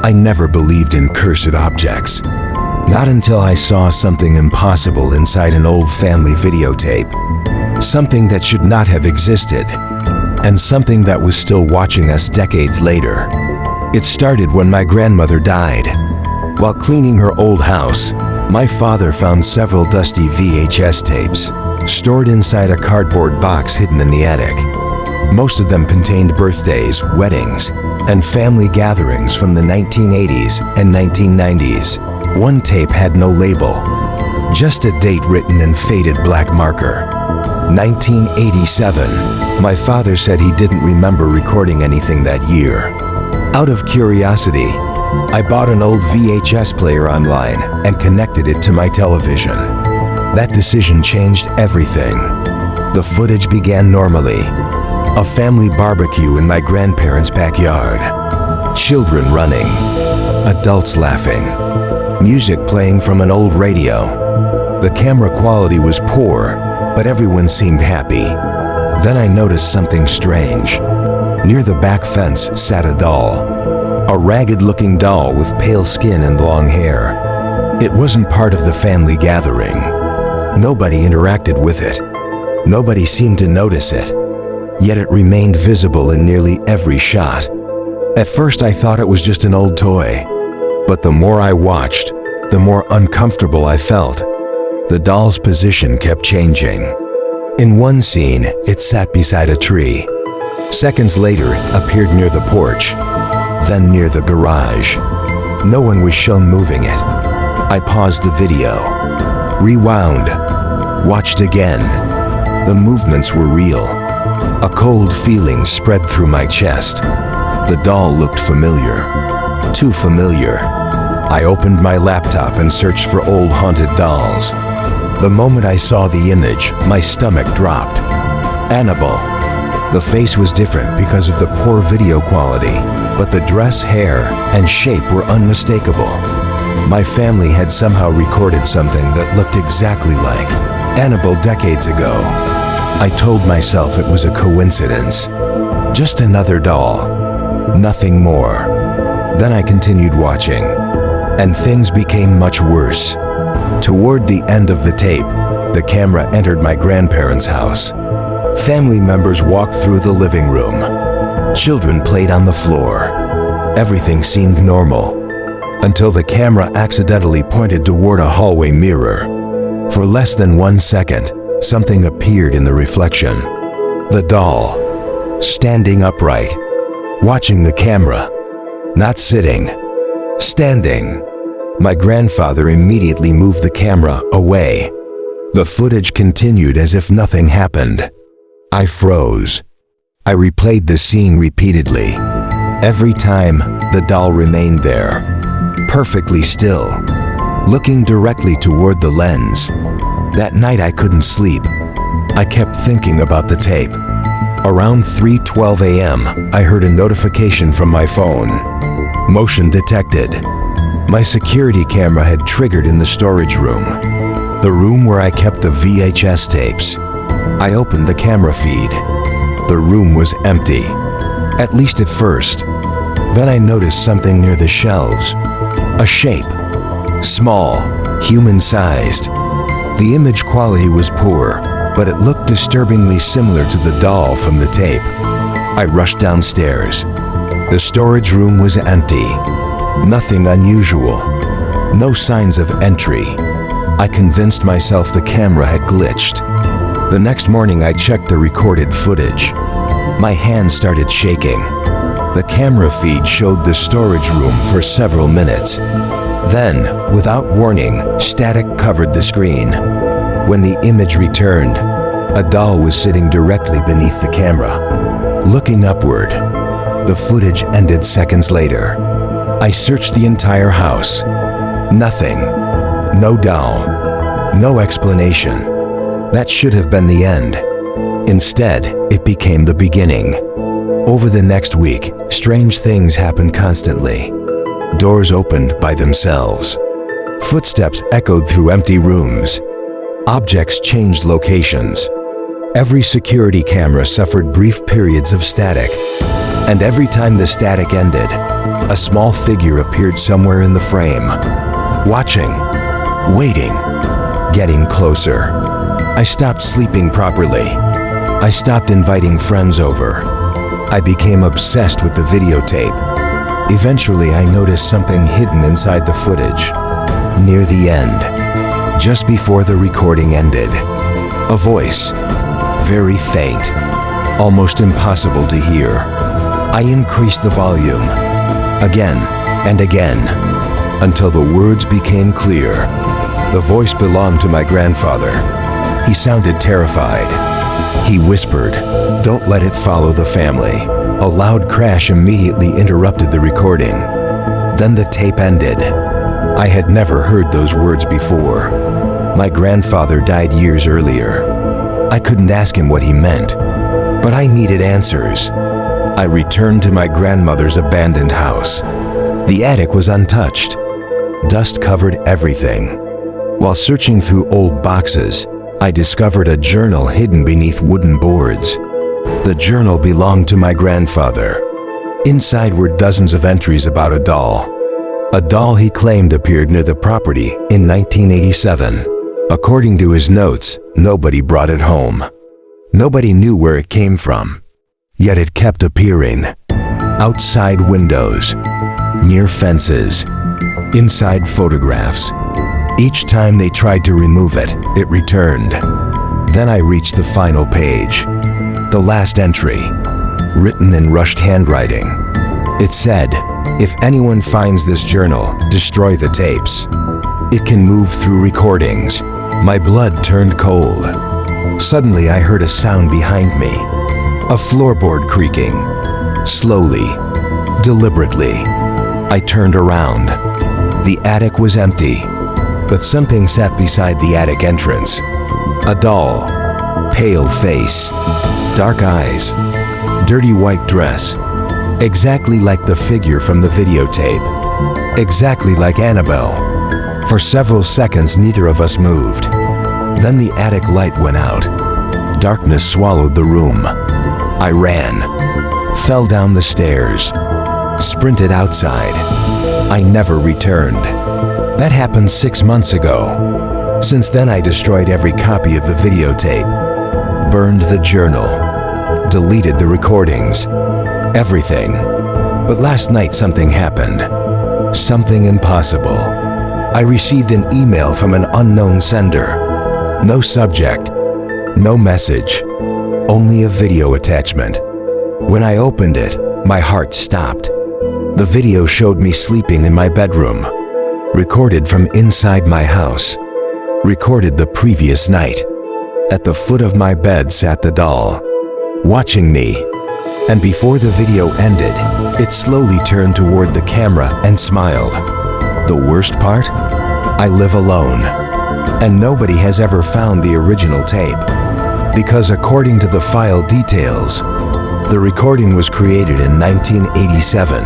I never believed in cursed objects. Not until I saw something impossible inside an old family videotape. Something that should not have existed, and something that was still watching us decades later. It started when my grandmother died. While cleaning her old house, my father found several dusty VHS tapes stored inside a cardboard box hidden in the attic. Most of them contained birthdays, weddings, and family gatherings from the 1980s and 1990s. One tape had no label, just a date written in faded black marker. 1987. My father said he didn't remember recording anything that year. Out of curiosity, I bought an old VHS player online and connected it to my television. That decision changed everything. The footage began normally. A family barbecue in my grandparents' backyard. Children running. Adults laughing. Music playing from an old radio. The camera quality was poor, but everyone seemed happy. Then I noticed something strange. Near the back fence sat a doll. A ragged-looking doll with pale skin and long hair. It wasn't part of the family gathering. Nobody interacted with it. Nobody seemed to notice it. Yet it remained visible in nearly every shot. At first I thought it was just an old toy. But the more I watched, the more uncomfortable I felt. The doll's position kept changing. In one scene, it sat beside a tree. Seconds later, it appeared near the porch, then near the garage. No one was shown moving it. I paused the video, rewound, watched again. The movements were real. A cold feeling spread through my chest. The doll looked familiar, too familiar. I opened my laptop and searched for old haunted dolls. The moment I saw the image, my stomach dropped. Annabelle. The face was different because of the poor video quality, but the dress, hair, and shape were unmistakable. My family had somehow recorded something that looked exactly like Annabelle decades ago. I told myself it was a coincidence. Just another doll. Nothing more. Then I continued watching, and things became much worse. Toward the end of the tape, the camera entered my grandparents' house. Family members walked through the living room. Children played on the floor. Everything seemed normal, until the camera accidentally pointed toward a hallway mirror. For less than 1 second, something appeared in the reflection. The doll, standing upright, watching the camera, not sitting, standing. My grandfather immediately moved the camera away. The footage continued as if nothing happened. I froze. I replayed the scene repeatedly. Every time, the doll remained there, perfectly still, looking directly toward the lens. That night I couldn't sleep. I kept thinking about the tape. Around 3:12 a.m., I heard a notification from my phone. Motion detected. My security camera had triggered in the storage room, the room where I kept the VHS tapes. I opened the camera feed. The room was empty, at least at first. Then I noticed something near the shelves. A shape, small, human-sized. The image quality was poor, but it looked disturbingly similar to the doll from the tape. I rushed downstairs. The storage room was empty. Nothing unusual. No signs of entry. I convinced myself the camera had glitched. The next morning I checked the recorded footage. My hands started shaking. The camera feed showed the storage room for several minutes. Then, without warning, static covered the screen. When the image returned, a doll was sitting directly beneath the camera, looking upward. The footage ended seconds later. I searched the entire house. Nothing. No doll. No explanation. That should have been the end. Instead, it became the beginning. Over the next week, strange things happened constantly. Doors opened by themselves. Footsteps echoed through empty rooms. Objects changed locations. Every security camera suffered brief periods of static. And every time the static ended, A small figure appeared somewhere in the frame, watching, waiting, getting closer. I stopped sleeping properly. I stopped inviting friends over. I became obsessed with the videotape. Eventually, I noticed something hidden inside the footage. Near the end, just before the recording ended, a voice, very faint, almost impossible to hear. I increased the volume, again and again, until the words became clear. The voice belonged to my grandfather. He sounded terrified. He whispered, "Don't let it follow the family." A loud crash immediately interrupted the recording. Then the tape ended. I had never heard those words before. My grandfather died years earlier. I couldn't ask him what he meant, but I needed answers. I returned to my grandmother's abandoned house. The attic was untouched. Dust covered everything. While searching through old boxes, I discovered a journal hidden beneath wooden boards. The journal belonged to my grandfather. Inside were dozens of entries about a doll. A doll he claimed appeared near the property in 1987. According to his notes, nobody brought it home. Nobody knew where it came from. Yet it kept appearing. Outside windows, near fences, inside photographs. Each time they tried to remove it, it returned. Then I reached the final page. The last entry, written in rushed handwriting. It said, "If anyone finds this journal, destroy the tapes. It can move through recordings." My blood turned cold. Suddenly I heard a sound behind me. A floorboard creaking. Slowly, deliberately, I turned around. The attic was empty, but something sat beside the attic entrance. A doll, pale face, dark eyes, dirty white dress, exactly like the figure from the videotape, exactly like Annabelle. For several seconds, neither of us moved. Then the attic light went out. Darkness swallowed the room. I ran, fell down the stairs, sprinted outside. I never returned. That happened 6 months ago. Since then, I destroyed every copy of the videotape, burned the journal, deleted the recordings, everything. But last night something happened. Something impossible. I received an email from an unknown sender. No subject, no message, only a video attachment. When I opened it, my heart stopped. The video showed me sleeping in my bedroom, recorded from inside my house, recorded the previous night. At the foot of my bed sat the doll, watching me. And before the video ended, it slowly turned toward the camera and smiled. The worst part? I live alone, and nobody has ever found the original tape. Because according to the file details, the recording was created in 1987.